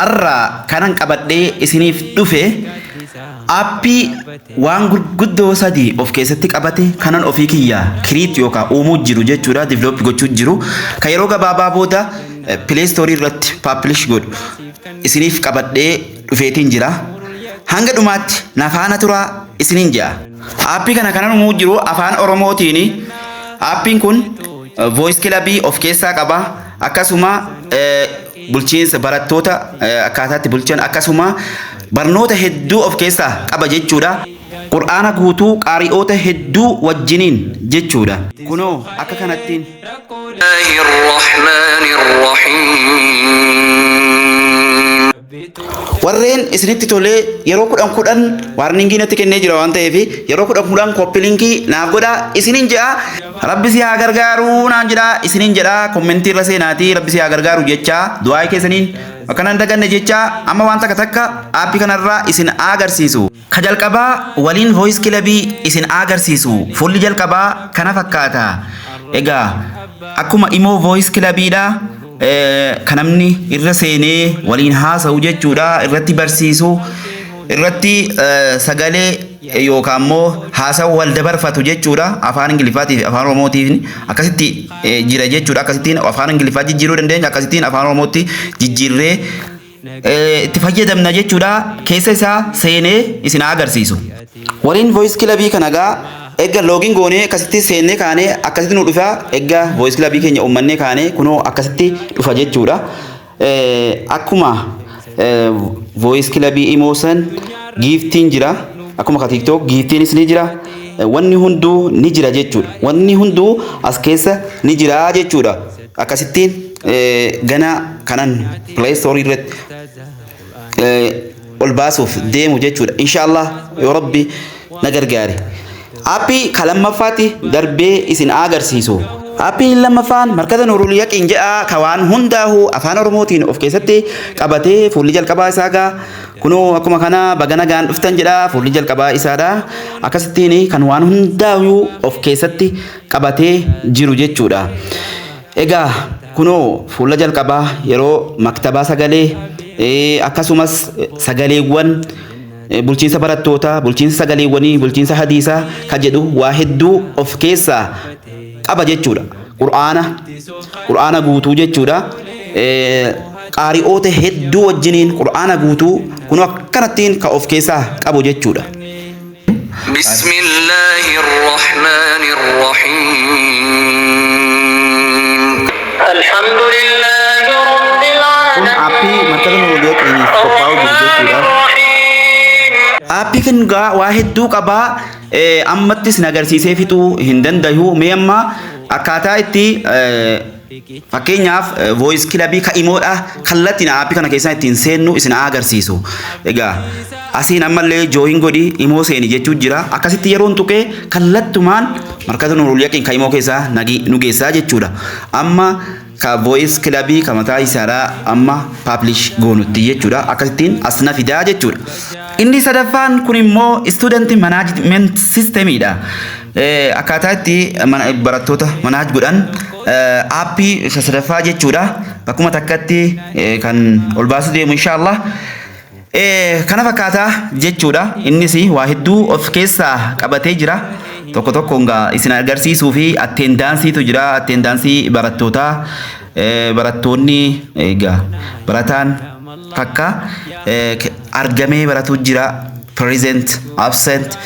arra kanan qabadhee isiniif dhufe aappii waan gurguddoo sadii of keessatti qabate kanan ofii kiyyaa kiriit yookaan uumuu jiru jechuudha develop gochuu jiru ka yeroo gabaabaa booda Play Store irratti publish godhu isiniif qabadhee dhufeetiin jira hanga dhumaatti nafaana turaa isiniin jaa aappii kana kanan uumuu jiru afaan Oromootiin aappiin kun voice club of keessaa qaba akkasuma bulchiinsa barattoota akkaataatti bulchan akkasuma barnoota hedduu of keessaa qaba jechuudha qur'aana guutuu qaari'oota hedduu wajjiniin jechuudha kunoo akka kanattiin warreen isinitti tolee yeroo kudhan warningii natti kennee jira waan ta'eef yeroo kudhan koppilinkii naaf godhaa isiniin jedha rabbi si haa gargaaru naan jedha isiniin jedha kommentii irra seenaatii rabbi si haa gargaaru jecha du'aa keessaniin akkanan daganne jecha amma waan takka aappii kanarraa isin agarsiisu ka jalqabaa waliin voice club isin agarsiisu fuulli jalqabaa kana fakkaata egaa akkuma imoo voice clubidha kanamni irra seenee waliin haasa'u jechuudha irratti barsiisu irratti sagalee yookaan immoo haasa'u wal dabarfatu jechuudha afaan ingiliffaatii fi afaan oromootiin akkasitti jira jechuudha akkasittiin afaan ingiliffaa jijjiiruu dandeenya akkasittiin afaan oromootti jijjiirree itti fayyadamna jechuudha keessa isaa seenee isin agarsiisu waliin voice club kanagaa egga login goone akkasitti seenne kaane akkasitti nu dhufa egga voice club keenya uummanne kaane kunoo akkasitti dhufa jechuudha akkuma voice club imoosan giftiin jira akkuma ka TikTok giftiinis ni jira wanni hunduu ni jira jechuudha wanni hunduu as keessa ni jira jechuudha akkasittiin gana kanan Play Store irratti ol baasuuf deemu jechuudha inshallah yoo rabbi na gargaare aappii kalamaffaatti darbee isin agarsiisu aappii lamaffaan markaza Nuurul Yaqiin jedha ka waan hundaahu afaan oromootiin of keessatti qabatee fuulli jalqabaa isaagaa kunoo akkuma kana bagana gaan dhuftan jedha fuulli jalqabaa isaadha akkasittiin kan waan hundaahu of keessatti qabatee jiru jechuudha egaa kunoo fuula jalqabaa yeroo maktabaa sagalee akkasumas sagaleewwan bulchiinsa barattoota bulchiinsa sagaleewwanii bulchiinsa hadiisaa ka jedhu waa hedduu of keessaa qaba jechuudha qur'aana guutuu jechuudha qaari'oota hedduu wajjiniin qur'aana guutuu kun akkanattiin ka of keessaa qabu jechuudha Bismillahir Rahmanir Rahim Alhamdulillahi Rabbil kun aappii markaza Nuurul Yaqiin qophaa'u jiru jechuudha aappii kan waa hedduu qabaa ammattis nagarsiisee fixuu hin dandayu mee amma akkaataa itti fakkeenyaaf voice club ka imoodha kallattiin aappii kana keessaa ittiin seennu isin agarsiisu egaa asiin ammallee join godhi imoo seeni jechuu jira akkasitti yeroon tuqee kallattumaan markaza Nuurul Yaqiin ka imoo keessaa nu geessaa jechuudha amma ka voice club ka mataa isaadhaa amma publish goonutti jechuudha akkasittiin as na fidaa jechuudha inni sadaffaan kun immoo student management systemidha akkaataa itti barattoota manage godhan aappii sadaffaa jechuudha bakkuma takkatti kan ol baasu deemu inshallah kana fakkaataa jechuudha innis waa hedduu of keessaa qabatee jira tokko tokkoon isin agarsiisuu fi attendansiitu jira attendaansii barattootaa barattoonni egaa barataan takka argamee baratu jira present absent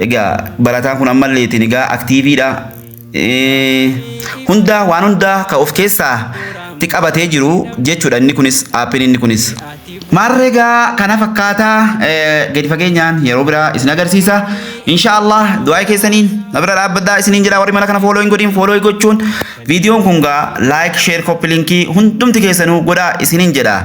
egaa barataan kun ammalleetiin egaa aktiiviidha hunda waan hunda ka of keessaa qabatee jiru jechuudha inni kunis aappiin inni kunis marregaa kana fakkaataa gadi fageenyaan yeroo biraa isin agarsiisa inshallah du'aa keessaniin nabira dhaabbaddaa isiniin jedha warri mala kana fooloo gochuun viidiyoon kun like share copy linkii hundumti keessanuu godhaa isiniin jedha